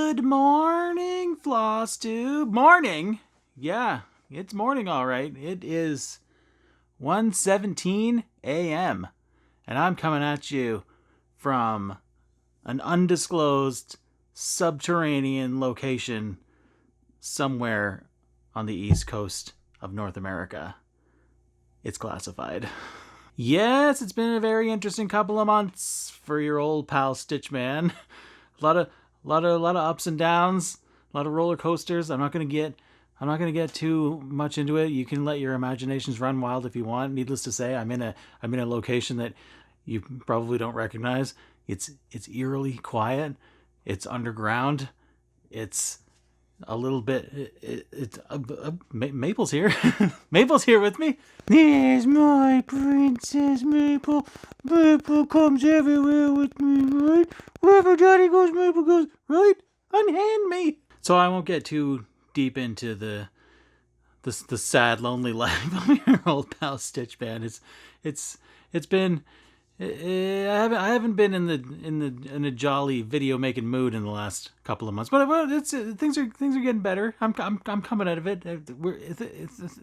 Good morning, Flosstube. Morning? Yeah, it's morning all right. It is 1:17 a.m. and I'm coming at you from an undisclosed subterranean location somewhere on the east coast of North America. It's classified. Yes, it's been a very interesting couple of months for your old pal Stitchman. A lot of ups and downs, a lot of roller coasters. I'm not gonna get too much into it. You can let your imaginations run wild if you want. Needless to say, I'm in a location that you probably don't recognize. It's eerily quiet. It's underground. It's a little bit. Maple's here. Maple's here with me. There's my princess Maple. Maple comes everywhere with me, right? Wherever Daddy goes, Maple goes, right? Unhand me. So I won't get too deep into the sad, lonely life of your old pal Stitchman. It's been. I haven't been in a jolly video making mood in the last couple of months, but things are getting better. I'm coming out of it.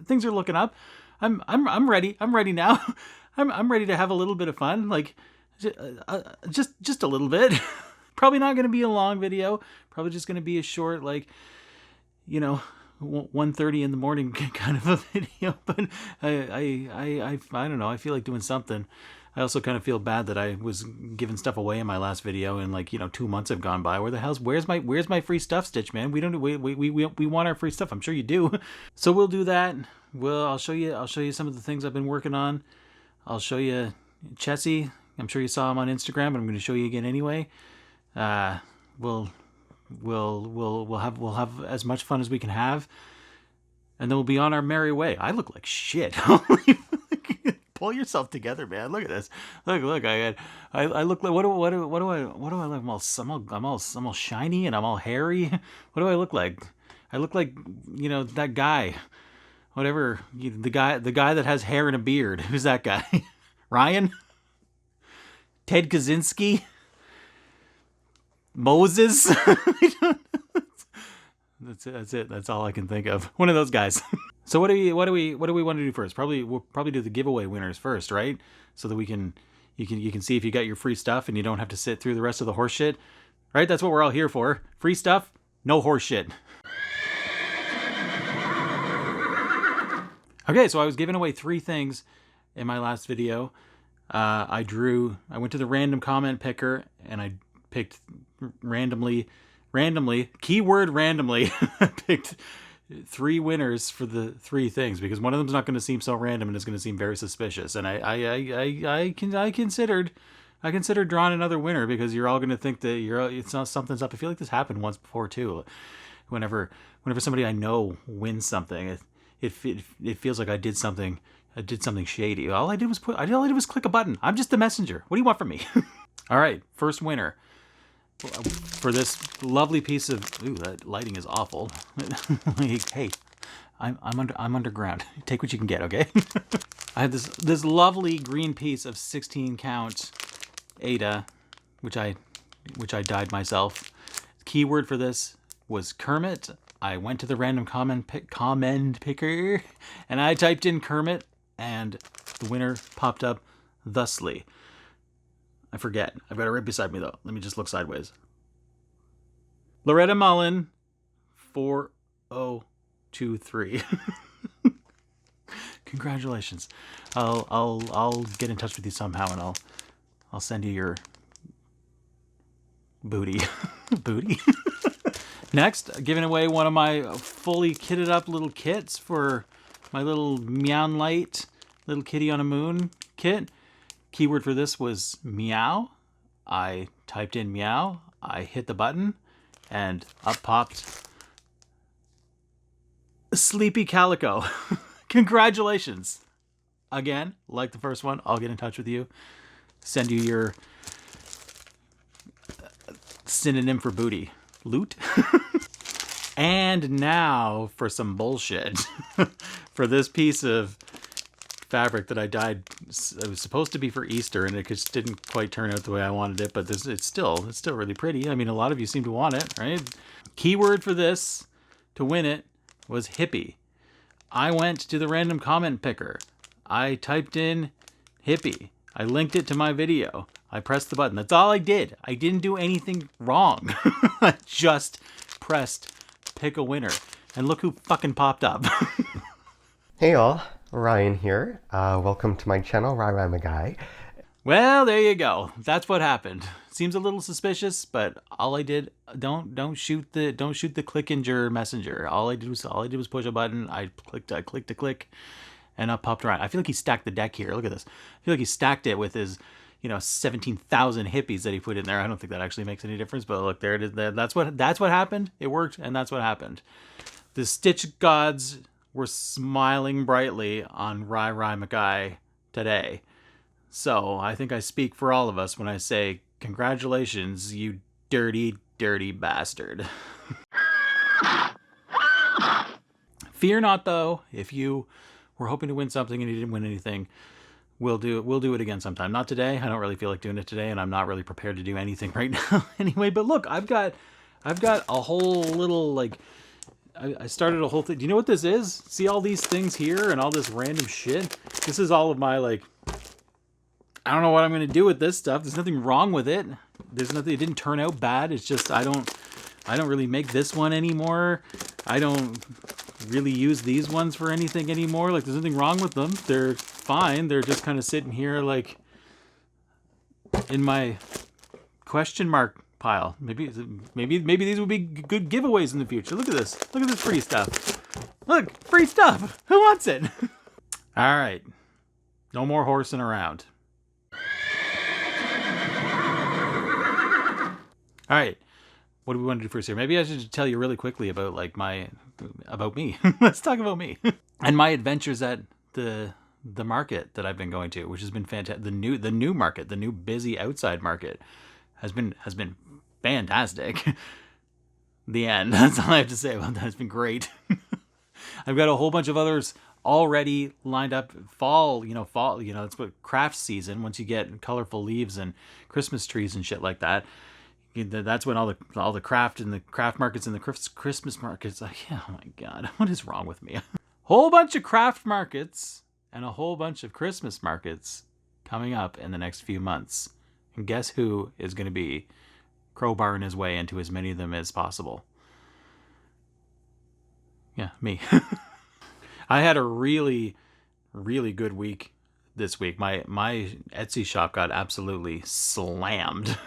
Things are looking up. I'm ready. I'm ready now. I'm ready to have a little bit of fun, like just a little bit. Probably not going to be a long video. Probably just going to be a short, like, 1:30 in the morning kind of a video. But I don't know. I feel like doing something. I also kind of feel bad that I was giving stuff away in my last video, and 2 months have gone by. Where's my free stuff, Stitchman? We want our free stuff. I'm sure you do. So we'll do that. I'll show you some of the things I've been working on. I'll show you Chessie. I'm sure you saw him on Instagram, but I'm going to show you again anyway. We'll have as much fun as we can have, and then we'll be on our merry way. I look like shit. Pull yourself together, man. Look at this. Look. I look like what do I look? I'm all shiny and I'm all hairy. What do I look like? I look like that guy. Whatever, the guy that has hair and a beard. Who's that guy? Ryan? Ted Kaczynski? Moses? That's it. That's all I can think of. One of those guys. So what do we want to do first? We'll probably do the giveaway winners first, right? So that you can see if you got your free stuff and you don't have to sit through the rest of the horse shit. Right? That's what we're all here for. Free stuff, no horse shit. Okay, so I was giving away 3 things in my last video. I went to the random comment picker and I picked randomly, keyword randomly, I picked 3 winners for the 3 things, because one of them's not going to seem so random and it's going to seem very suspicious. And I considered drawing another winner, because you're all going to think that something's up. I feel like this happened once before too. Whenever somebody I know wins something, it feels like I did something shady. All I did was click a button. I'm just the messenger. What do you want from me? All right, first winner for this lovely piece of. Ooh, that lighting is awful. Hey, I'm underground. Take what you can get, okay? I have this lovely green piece of 16 count Ada, which I dyed myself. Keyword for this was Kermit. I went to the random comment picker and I typed in Kermit, and the winner popped up thusly. I forget. I've got it right beside me though. Let me just look sideways. Loretta Mullen 4023. Congratulations. I'll get in touch with you somehow, and I'll send you your booty. Booty. Next, giving away one of my fully kitted up little kits for my little Meow Light little kitty on a moon kit. Keyword for this was meow. I typed in meow. I hit the button, and up popped Sleepy Calico. Congratulations. Again, like the first one, I'll get in touch with you. Send you your synonym for booty. Loot. And now for some bullshit. For this piece of fabric that I dyed it was supposed to be for Easter, and it just didn't quite turn out the way I wanted it. But it's still really pretty. I mean, a lot of you seem to want it, right? Keyword for this to win it was hippie. I went to the random comment picker. I typed in hippie. I linked it to my video. I pressed the button. That's all I did. I didn't do anything wrong. I just pressed pick a winner. And look who fucking popped up. Hey all, Ryan here. Welcome to my channel, I'm a Guy. Well, there you go. That's what happened. Seems a little suspicious, but all I did, don't shoot the click messenger. All I did was push a button. I clicked to click, and up popped around. I feel like he stacked the deck here. Look at this. I feel like he stacked it with his 17,000 hippies that he put in there. I don't think that actually makes any difference, but look, there it is. That's what happened. It worked, and that's what happened. The Stitch gods were smiling brightly on Rai Mackay today. So I think I speak for all of us when I say, congratulations, you dirty, dirty bastard. Fear not, though. If you were hoping to win something and you didn't win anything, we'll do it again sometime. Not today. I don't really feel like doing it today, and I'm not really prepared to do anything right now anyway. But look, I've got a whole little, like, I started a whole thing. Do you know what this is? See all these things here and all this random shit? This is all of my, like, I don't know what I'm going to do with this stuff. There's nothing wrong with it. There's nothing, it didn't turn out bad. It's just, I don't really make this one anymore. I don't really use these ones for anything anymore. Like, there's nothing wrong with them. They're fine. They're just kind of sitting here, like, in my question mark pile. Maybe these would be good giveaways in the future. Look at this. Look at this free stuff. Look, free stuff. Who wants it? All right. No more horsing around. All right. What do we want to do first here? Maybe I should tell you really quickly about, like, about me. Let's talk about me and my adventures at the market that I've been going to, which has been fantastic. The new market, the new busy outside market has been fantastic. The end. That's all I have to say about that. It's been great. I've got a whole bunch of others already lined up. Fall, that's what craft season. Once you get colorful leaves and Christmas trees and shit like that, that's when all the craft and the craft markets and the Christmas markets. Like, yeah, oh my God, what is wrong with me? Whole bunch of craft markets and a whole bunch of Christmas markets coming up in the next few months. And guess who is going to be crowbarring his way into as many of them as possible? Yeah, me. I had a really, really good week this week. My Etsy shop got absolutely slammed.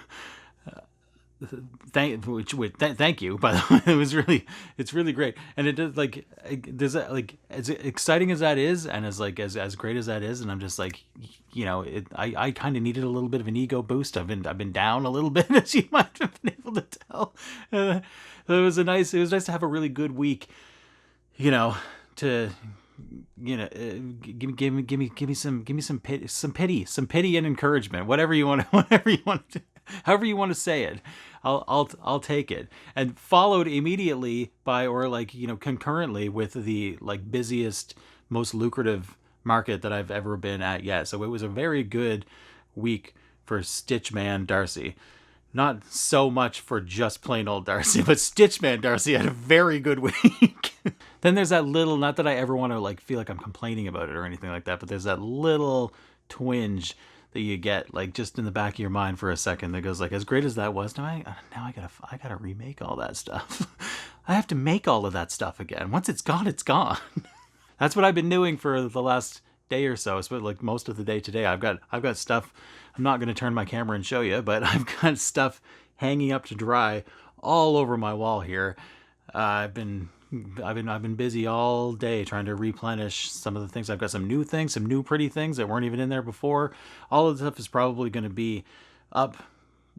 Thank you, by the way. It's really great, and it does, like, there's like, as exciting as that is, and as great as that is, and I'm just like, I kind of needed a little bit of an ego boost. I've been down a little bit, as you might have been able to tell. It was nice to have a really good week, to give me some pity and encouragement, however you want to say it. I'll take it. And followed immediately by, or like, concurrently with the, like, busiest, most lucrative market that I've ever been at yet. So it was a very good week for Stitchman Darcy. Not so much for just plain old Darcy, but Stitchman Darcy had a very good week. Then there's that little, not that I ever want to, like, feel like I'm complaining about it or anything like that, but there's that little twinge that you get, like, just in the back of your mind for a second, that goes like, as great as that was, now I gotta remake all that stuff. I have to make all of that stuff again. Once it's gone, it's gone. That's what I've been doing for the last day or so. It's like most of the day today. I've got stuff. I'm not going to turn my camera and show you, but I've got stuff hanging up to dry all over my wall here. I've been busy all day trying to replenish some of the things. I've got some new things, some new pretty things that weren't even in there before. All of the stuff is probably going to be up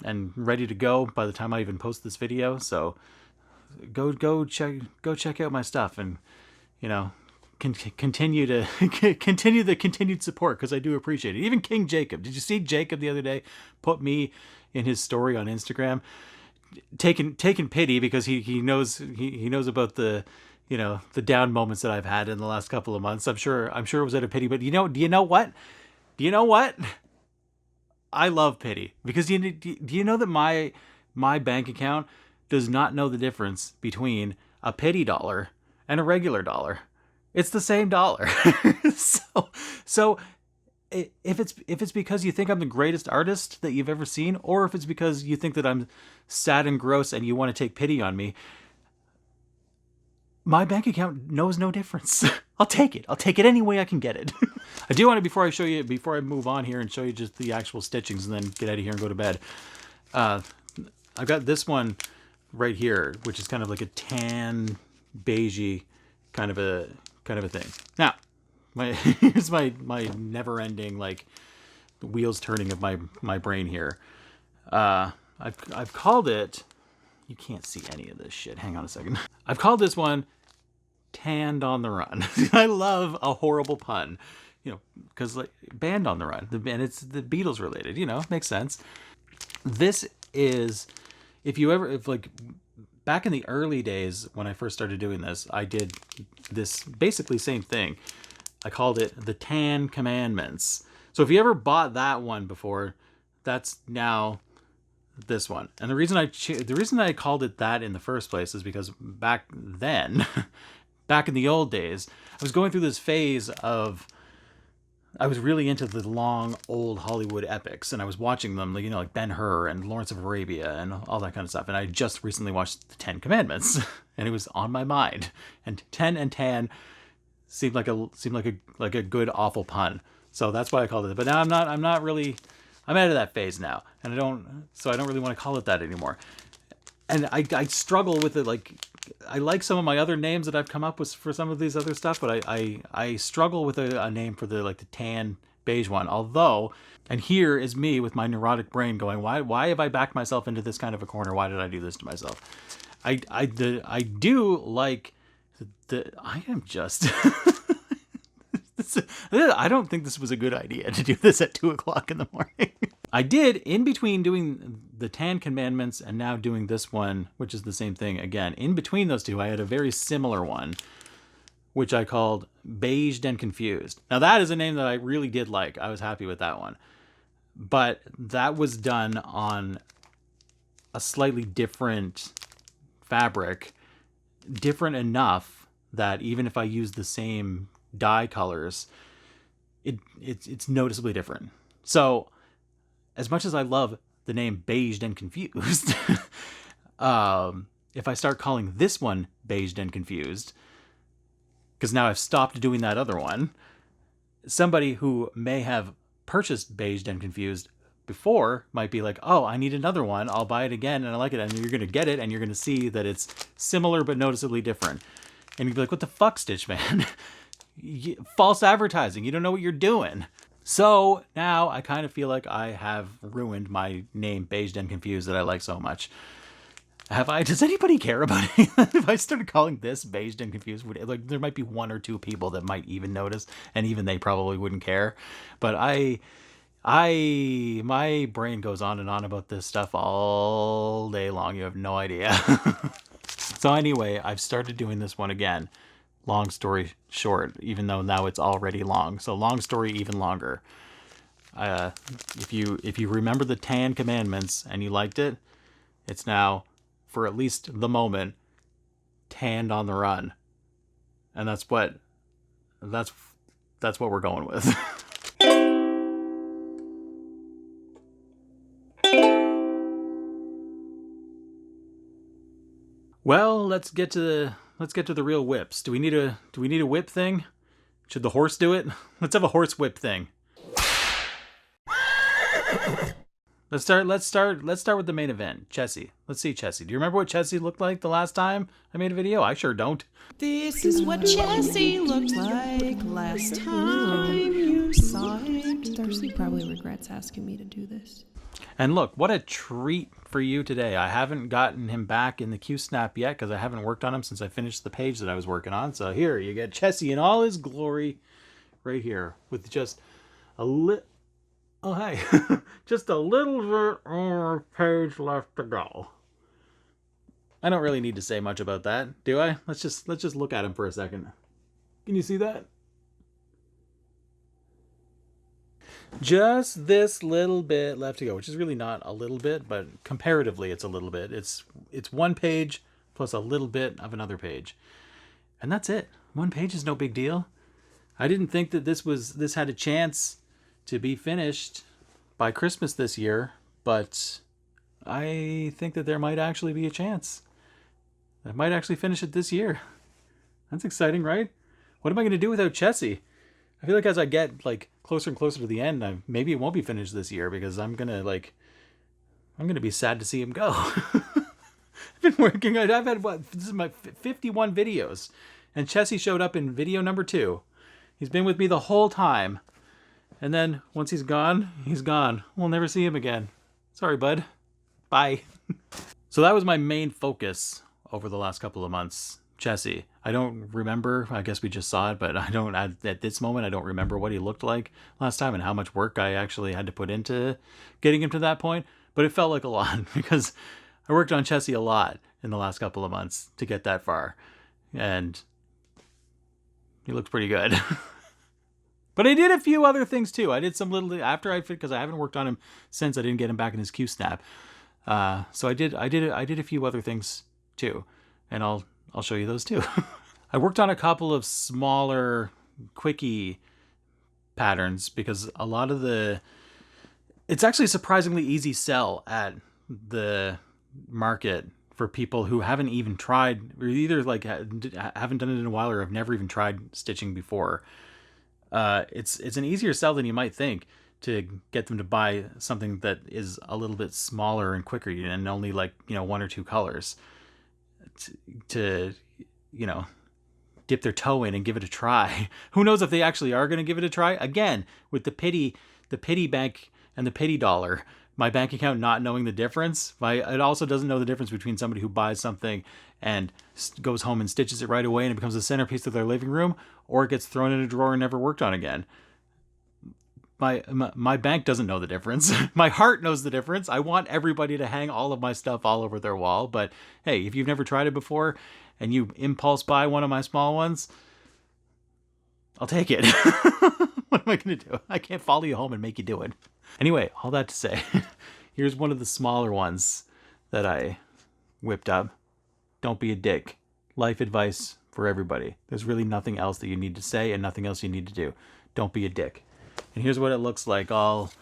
and ready to go by the time I even post this video. So go check out my stuff, and continue the continued support, because I do appreciate it. Even King Jacob. Did you see Jacob the other day put me in his story on Instagram? Taking pity, because he knows about the the down moments that I've had in the last couple of months. I'm sure it was out of pity, but do you know what? Do you know what? I love pity, because do you know that my bank account does not know the difference between a pity dollar and a regular dollar. It's the same dollar. so if it's because you think I'm the greatest artist that you've ever seen, or if it's because you think that I'm sad and gross and you want to take pity on me, my bank account knows no difference. I'll take it. I'll take it any way I can get it. I do want to, before I move on here and show you just the actual stitchings and then get out of here and go to bed. I've got this one right here, which is kind of like a tan, beigey kind of a thing. Now, here's my never-ending, like, wheels turning of my brain here. I've called it. You can't see any of this shit. Hang on a second. I've called this one Tanned on the Run. I love a horrible pun, because like Band on the Run, and it's the Beatles related. Makes sense. This is, if like back in the early days when I first started doing this, I did this basically same thing. I called it the 10 Commandments. So if you ever bought that one before, that's now this one. And the reason I called it that in the first place is because back then, back in the old days, I was going through this phase of, I was really into the long old Hollywood epics, and I was watching them, like Ben-Hur and Lawrence of Arabia and all that kind of stuff. And I just recently watched the 10 Commandments, and it was on my mind. And 10 and tan seemed like a good awful pun. So that's why I called it. But now I'm out of that phase now, and I don't really want to call it that anymore. And I struggle with it. Like, I like some of my other names that I've come up with for some of these other stuff, but I struggle with a name for the tan beige one. Although, and here is me with my neurotic brain going, why have I backed myself into this kind of a corner? Why did I do this to myself? I do like I am just. I don't think this was a good idea to do this at 2 o'clock in the morning. I did, in between doing the 10 Commandments and now doing this one, which is the same thing again. In between those two, I had a very similar one, which I called Beiged and Confused. Now that is a name that I really did like. I was happy with that one. But that was done on a slightly different fabric, different enough that even if I use the same dye colors, it's noticeably different. So as much as I love the name Beiged and Confused, if I start calling this one Beiged and Confused, because now I've stopped doing that other one, somebody who may have purchased Beiged and Confused before might be like, oh, I need another one. I'll buy it again and I like it. And you're going to get it and you're going to see that it's similar but noticeably different. And you'd be like, what the fuck, Stitch Man? False advertising. You don't know what you're doing. So now I kind of feel like I have ruined my name, Beiged and Confused, that I like so much. Have I? Does anybody care about it? If I started calling this Beiged and Confused, there might be 1 or 2 people that might even notice, and even they probably wouldn't care. But my brain goes on and on about this stuff all day long. You have no idea. So anyway, I've started doing this one again. Long story short, even though now it's already long. So long story even longer. If you remember the 10 Commandments and you liked it, it's now, for at least the moment, Tanned on the Run. And that's what we're going with. Well, let's get to the real whips. Do we need a whip thing? Should the horse do it? Let's have a horse whip thing. Let's start with the main event. Chessie. Let's see Chessie. Do you remember what Chessie looked like the last time I made a video? I sure don't. This is what Chessie looked like last time you saw it. Darcy probably regrets asking me to do this. And look, what a treat for you today. I haven't gotten him back in the Q-Snap yet because I haven't worked on him since I finished the page that I was working on. So here, you get Chessie in all his glory right here with just a little... Oh, hey. Just a little bit more page left to go. I don't really need to say much about that, do I? Let's just look at him for a second. Can you see that? Just this little bit left to go, which is really not a little bit, but comparatively it's a little bit. It's one page plus a little bit of another page. And that's it. One page is no big deal. I didn't think that this had a chance to be finished by Christmas this year, but I think that there might actually be a chance. I might actually finish it this year. That's exciting, right? What am I going to do without Chessie? I feel like as I get like closer and closer to the end, maybe it won't be finished this year because I'm gonna be sad to see him go. I've been working. I've had this is my 51 videos, and Chessie showed up in video number 2. He's been with me the whole time, and then once he's gone, he's gone. We'll never see him again. Sorry, bud. Bye. So that was my main focus over the last couple of months. Chessie. I don't remember. I guess we just saw it, but at this moment, I don't remember what he looked like last time and how much work I actually had to put into getting him to that point. But it felt like a lot because I worked on Chessie a lot in the last couple of months to get that far. And he looked pretty good. But I did a few other things too. I did some little because I haven't worked on him since I didn't get him back in his Q-snap. So I did a few other things too, and I'll show you those too. I worked on a couple of smaller quickie patterns because a lot of it's actually a surprisingly easy sell at the market for people who haven't even tried, or either like haven't done it in a while or have never even tried stitching before. It's an easier sell than you might think to get them to buy something that is a little bit smaller and quicker and only like 1 or 2 colors to dip their toe in and give it a try. Who knows if they actually are going to give it a try? Again, with the pity bank and the pity dollar, my bank account not knowing the difference. It also doesn't know the difference between somebody who buys something and goes home and stitches it right away and it becomes a centerpiece of their living room, or it gets thrown in a drawer and never worked on again. My bank doesn't know the difference. My heart knows the difference. I want everybody to hang all of my stuff all over their wall. But hey, if you've never tried it before and you impulse buy one of my small ones, I'll take it. What am I going to do? I can't follow you home and make you do it. Anyway, all that to say, here's one of the smaller ones that I whipped up. Don't be a dick. Life advice for everybody. There's really nothing else that you need to say and nothing else you need to do. Don't be a dick. And here's what it looks like all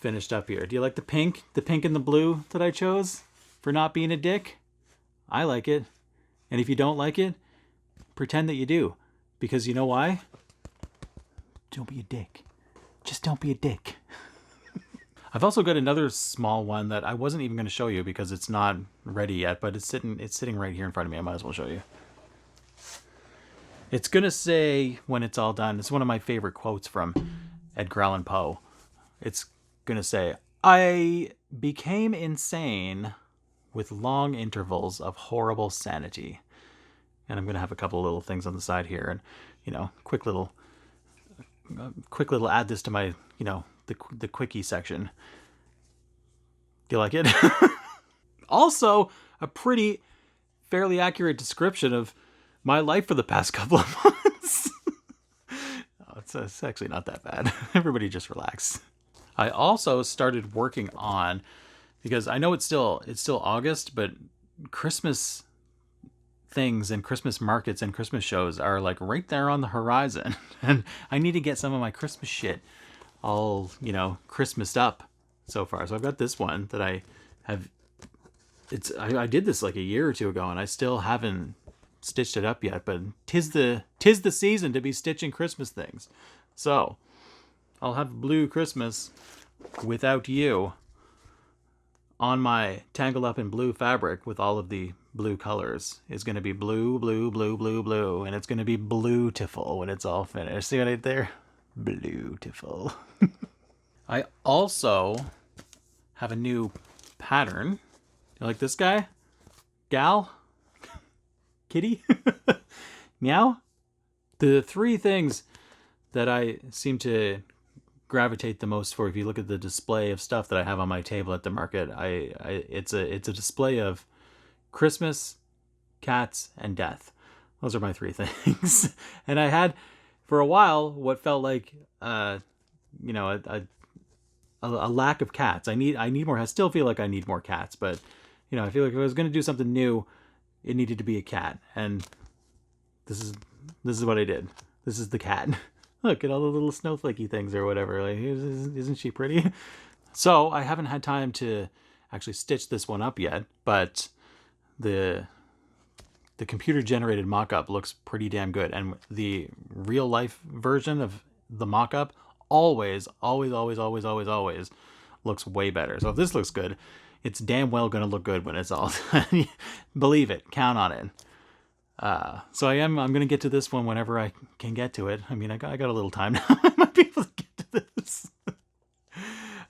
finished up here. Do you like the pink? The pink and the blue that I chose for not being a dick? I like it. And if you don't like it, pretend that you do. Because you know why? Don't be a dick. Just don't be a dick. I've also got another small one that I wasn't even going to show you because it's not ready yet, but it's sitting right here in front of me. I might as well show you. It's going to say, when it's all done, it's one of my favorite quotes from Edgar Allan Poe. It's going to say, "I became insane with long intervals of horrible sanity." And I'm going to have a couple of little things on the side here and, quick little add this to my, the quickie section. Do you like it? Also, a fairly accurate description of my life for the past couple of months. It's actually not that bad. Everybody just relax. I also started working on, because I know it's still August, but Christmas things and Christmas markets and Christmas shows are like right there on the horizon. And I need to get some of my Christmas shit all, Christmased up so far. So I've got this one that I have. I did this like a year or two ago and I still haven't stitched it up yet, but tis the season to be stitching Christmas things. So I'll have Blue Christmas without you on my Tangled Up in Blue fabric with all of the blue colors. Is going to be blue, blue, blue, blue, blue, and it's going to be beautiful when it's all finished. See what I did there? Beautiful. I also have a new pattern. You like this guy? Gal? Kitty? Meow? The 3 things that I seem to gravitate the most for, if you look at the display of stuff that I have on my table at the market, it's a display of Christmas, cats, and death. Those are my 3 things. And I had for a while what felt like you know, a lack of cats. I need more. I still feel like I need more cats, but you know, I feel like if I was going to do something new, it needed to be a cat, and this is what I did. This is the cat. Look at all the little snowflakey things or whatever. Like, isn't she pretty? So I haven't had time to actually stitch this one up yet, but the computer generated mock-up looks pretty damn good, and the real life version of the mock-up always looks way better. So if this looks good, it's damn well gonna look good when it's all done. Believe it, count on it. So I'm gonna get to this one whenever I can get to it. I mean, I got a little time now. I might be able to get to this.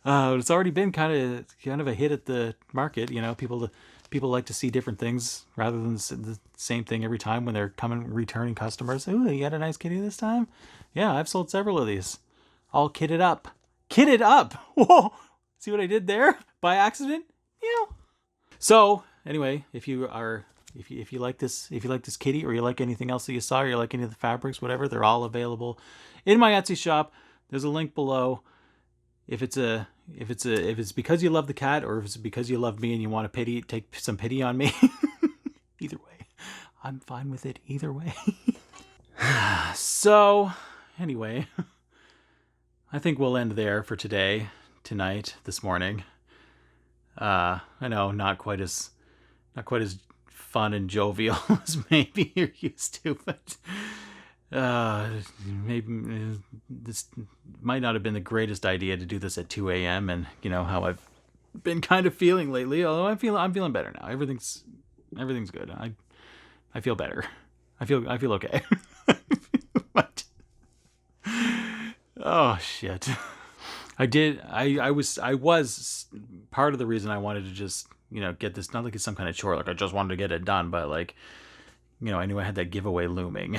It's already been kind of a hit at the market. You know, people like to see different things rather than the same thing every time when they're returning customers. Ooh, you got a nice kitty this time? Yeah, I've sold several of these. All kitted up. Kitted up! Whoa! See what I did there? By accident? Yeah. So, anyway, if you like this kitty, or you like anything else that you saw, or you like any of the fabrics, whatever, they're all available in my Etsy shop. There's a link below. If it's because you love the cat, or if it's because you love me and you want to take some pity on me, either way, I'm fine with it either way. So, anyway, I think we'll end there for tonight, this morning. I know, not quite as fun and jovial as maybe you're used to, but maybe this might not have been the greatest idea to do this at 2 a.m. and you know how I've been kind of feeling lately, although I'm feeling better now. Everything's good. I feel better. I feel okay. But oh shit. I was part of the reason I wanted to just, you know, get this, not like it's some kind of chore, like I just wanted to get it done, but like, you know, I knew I had that giveaway looming.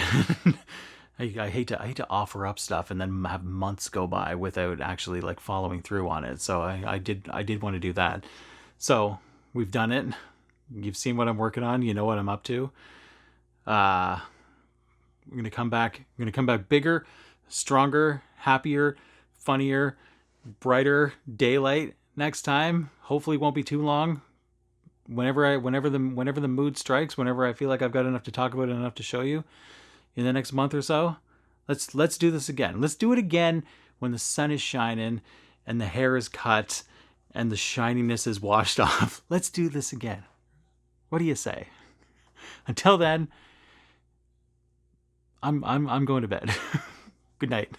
I hate to offer up stuff and then have months go by without actually like following through on it. So I did want to do that. So we've done it. You've seen what I'm working on. You know what I'm up to. We're gonna come back bigger, stronger, happier, funnier, brighter daylight next time. Hopefully it won't be too long. Whenever the mood strikes, whenever I feel like I've got enough to talk about and enough to show you in the next month or so, let's do this again. Let's do it again when the sun is shining and the hair is cut and the shininess is washed off. Let's do this again. What do you say? Until then, I'm going to bed. Good night.